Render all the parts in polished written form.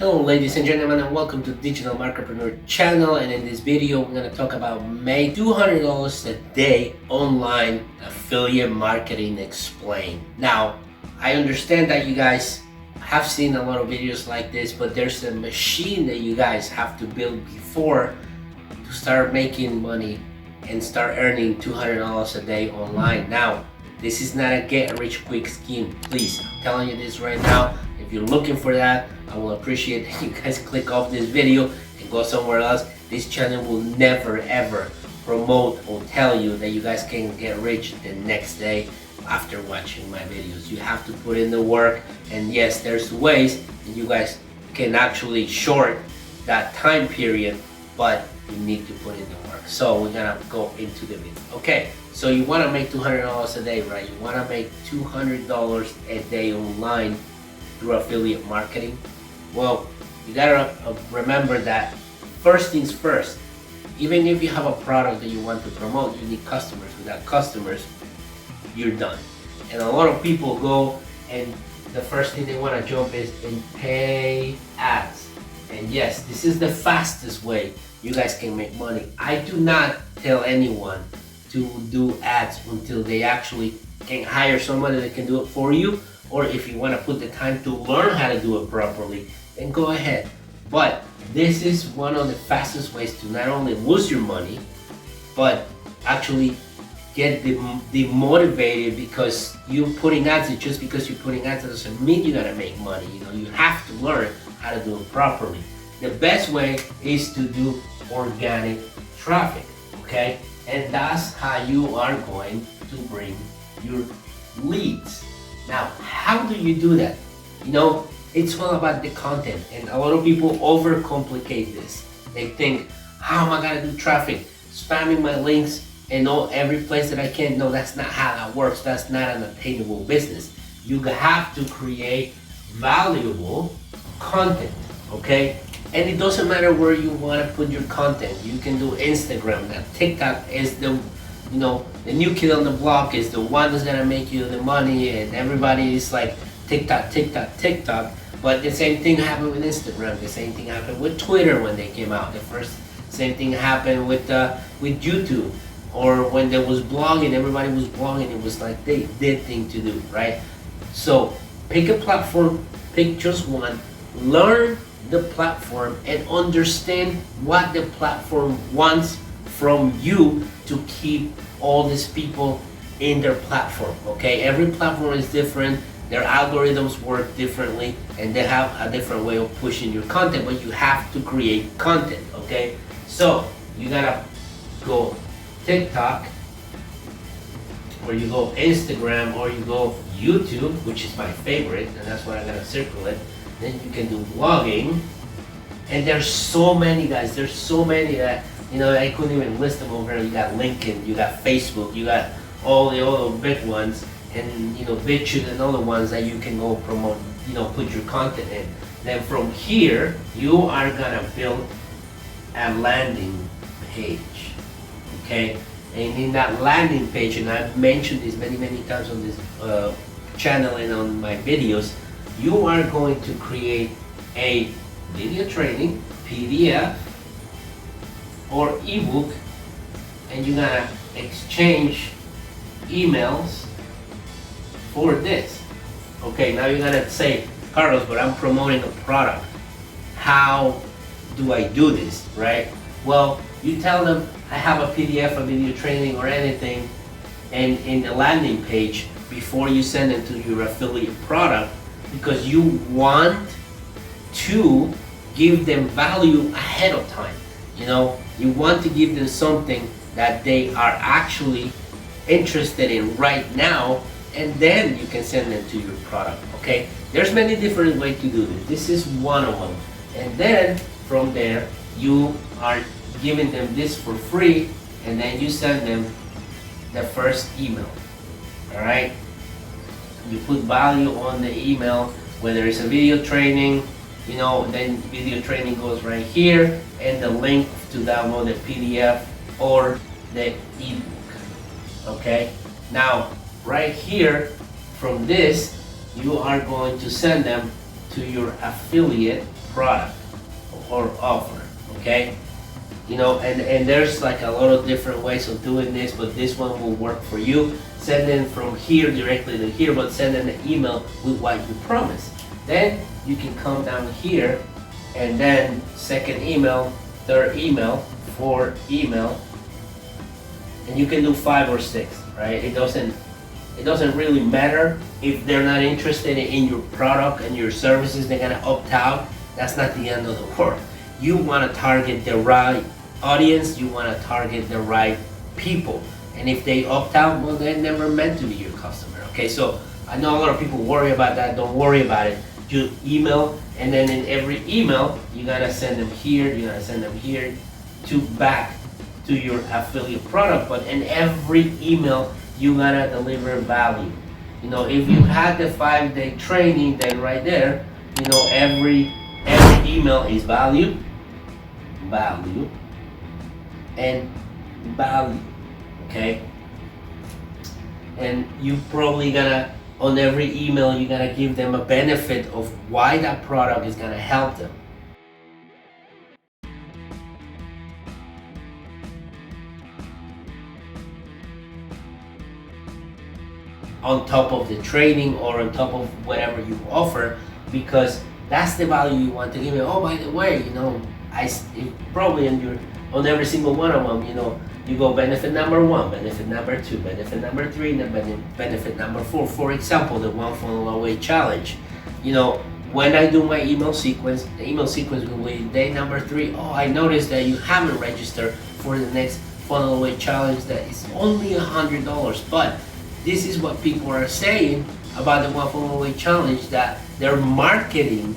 Hello ladies and gentlemen, and welcome to Digital Marketpreneur channel. And in this video we're going to talk about make $200 a day online affiliate marketing explained. Now I understand that you guys have seen a lot of videos like this, but there's a machine that you guys have to build before to start making money and start earning $200 a day online. Now this is not a get rich quick scheme. Please, I'm telling you this right now. If you're looking for that, I will appreciate that you guys click off this video and go somewhere else. This channel will never ever promote or tell you that you guys can get rich the next day after watching my videos. You have to put in the work, and yes, there's ways that you guys can actually short that time period, but you need to put in the work. So we're gonna go into the video. Okay, so you wanna make $200 a day, right? You wanna make $200 a day online through affiliate marketing. Well, you gotta remember that first things first. Even if you have a product that you want to promote, you need customers. Without customers, you're done. And a lot of people go and the first thing they want to jump is in pay ads. And yes, this is the fastest way you guys can make money. I do not tell anyone to do ads until they actually can hire somebody that can do it for you, or if you want to put the time to learn how to do it properly, then go ahead. But this is one of the fastest ways to not only lose your money, but actually get demotivated, because you putting ads, and just because you're putting ads doesn't mean you're gonna make money. You know, you have to learn how to do it properly. The best way is to do organic traffic, okay? And that's how you are going to bring your leads. Now, how do you do that? You know, it's all about the content, and a lot of people overcomplicate this. They think, how am I gonna do traffic? Spamming my links and all every place that I can. No, that's not how that works. That's not an attainable business. You have to create valuable content, okay? And it doesn't matter where you want to put your content. You can do Instagram. Now, TikTok is the the new kid on the block, is the one that's gonna make you the money, and everybody is like TikTok, TikTok, TikTok. But the same thing happened with Instagram. The same thing happened with Twitter when they came out. Same thing happened with YouTube, or when there was blogging. Everybody was blogging. It was like the thing to do, right? So pick a platform, pick just one, learn the platform, and understand what the platform wants from you to keep all these people in their platform, okay? Every platform is different, their algorithms work differently, and they have a different way of pushing your content, but you have to create content, okay? So you gotta go TikTok, or you go Instagram, or you go YouTube, which is my favorite, and that's why I'm gonna circle it. Then you can do vlogging, and there's so many, guys. There's so many that I couldn't even list them over here. You got LinkedIn, you got Facebook, you got all the big ones, and BitChute and other ones that you can go promote. Put your content in. Then from here, you are gonna build a landing page, okay? And in that landing page, and I've mentioned this many times on this channel and on my videos, you are going to create a video training, PDF, or ebook, and you're gonna exchange emails for this. Okay, now you're gonna say, Carlos, but I'm promoting a product. How do I do this, right? Well, you tell them, I have a PDF, a video training, or anything, and in the landing page before you send it to your affiliate product, because you want to give them value ahead of time. You want to give them something that they are actually interested in right now, and then you can send them to your product, okay? There's many different ways to do this. This is one of them. And then from there, you are giving them this for free, and then you send them the first email, all right? You put value on the email, whether it's a video training, then video training goes right here, and the link to download the PDF or the ebook, okay? Now, right here, from this, you are going to send them to your affiliate product or offer, okay? You know, and there's like a lot of different ways of doing this, but this one will work for you. Send in from here directly to here, but send in an email with what you promised. Then you can come down here and then second email, third email, fourth email, and you can do 5 or 6, right? It doesn't really matter if they're not interested in your product and your services, they're gonna opt out. That's not the end of the world. You wanna target the right audience, you wanna target the right people. And if they opt out, well, they're never meant to be your customer, okay? So I know a lot of people worry about that. Don't worry about it. You email, and then in every email, you gotta send them here, you gotta send them here, to back to your affiliate product. But in every email, you gotta deliver value. You know, if you had the 5-day training, then right there, you know, every email is value, and value, okay? And you probably gotta, on every email, you gotta give them a benefit of why that product is gonna help them. On top of the training or on top of whatever you offer, because that's the value you want to give it. Oh, by the way, you know, probably on every single one of them, you know, you go benefit number 1, benefit number 2, benefit number 3, and benefit number 4. For example, the one funnel away challenge. You know, when I do my email sequence, the email sequence will be day number 3. Oh, I noticed that you haven't registered for the next funnel away challenge that is only $100, but this is what people are saying about the one funnel away challenge, that their marketing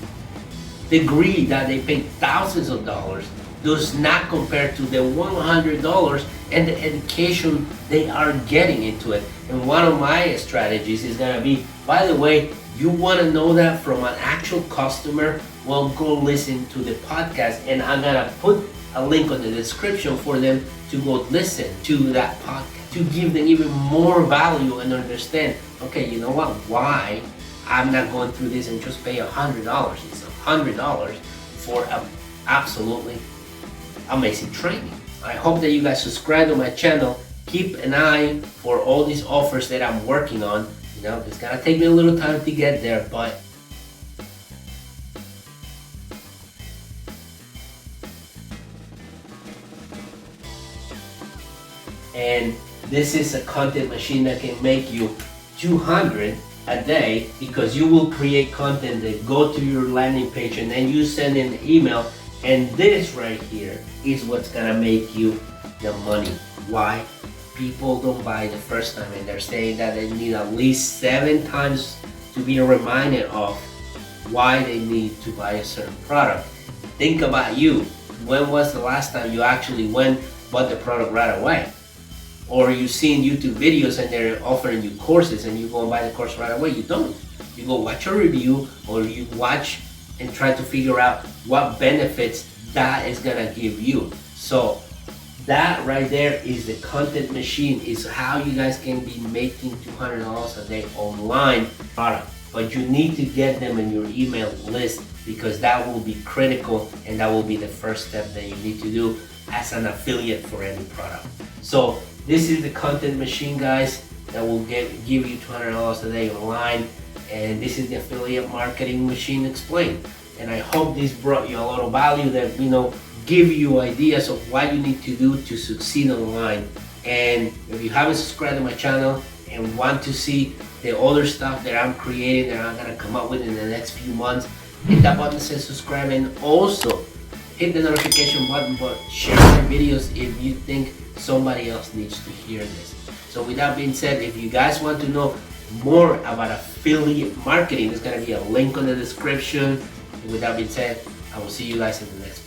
degree that they paid thousands of dollars does not compare to the $100 and the education they are getting into it. And one of my strategies is gonna be, by the way, you wanna know that from an actual customer? Well, go listen to the podcast, and I'm gonna put a link on the description for them to go listen to that podcast, to give them even more value and understand, okay, you know what, why I'm not going through this and just pay $100. It's $100 for an absolutely amazing training. I hope that you guys subscribe to my channel. Keep an eye for all these offers that I'm working on. You know, it's gonna take me a little time to get there, but and this is a content machine that can make you 200 a day, because you will create content that go to your landing page and then you send an email, and this right here is what's gonna make you the money. Why? People don't buy the first time, and they're saying that they need at least 7 times to be reminded of why they need to buy a certain product. Think about you. When was the last time you actually went bought the product right away? Or you've seen YouTube videos and they're offering you courses and you go and buy the course right away? You don't. You go watch a review, or you watch and try to figure out what benefits that is gonna give you. So that right there is the content machine, is how you guys can be making $200 a day online product. But you need to get them in your email list, because that will be critical, and that will be the first step that you need to do as an affiliate for any product. So this is the content machine, guys, that will give you $200 a day online. And this is the affiliate marketing machine explained. And I hope this brought you a lot of value, that, you know, give you ideas of what you need to do to succeed online. And if you haven't subscribed to my channel and want to see the other stuff that I'm creating, that I'm gonna come up with in the next few months, hit that button that says subscribe, and also hit the notification button, but share my videos if you think somebody else needs to hear this. So with that being said, if you guys want to know more about affiliate marketing, there's gonna be a link on the description. And with that being said, I will see you guys in the next video.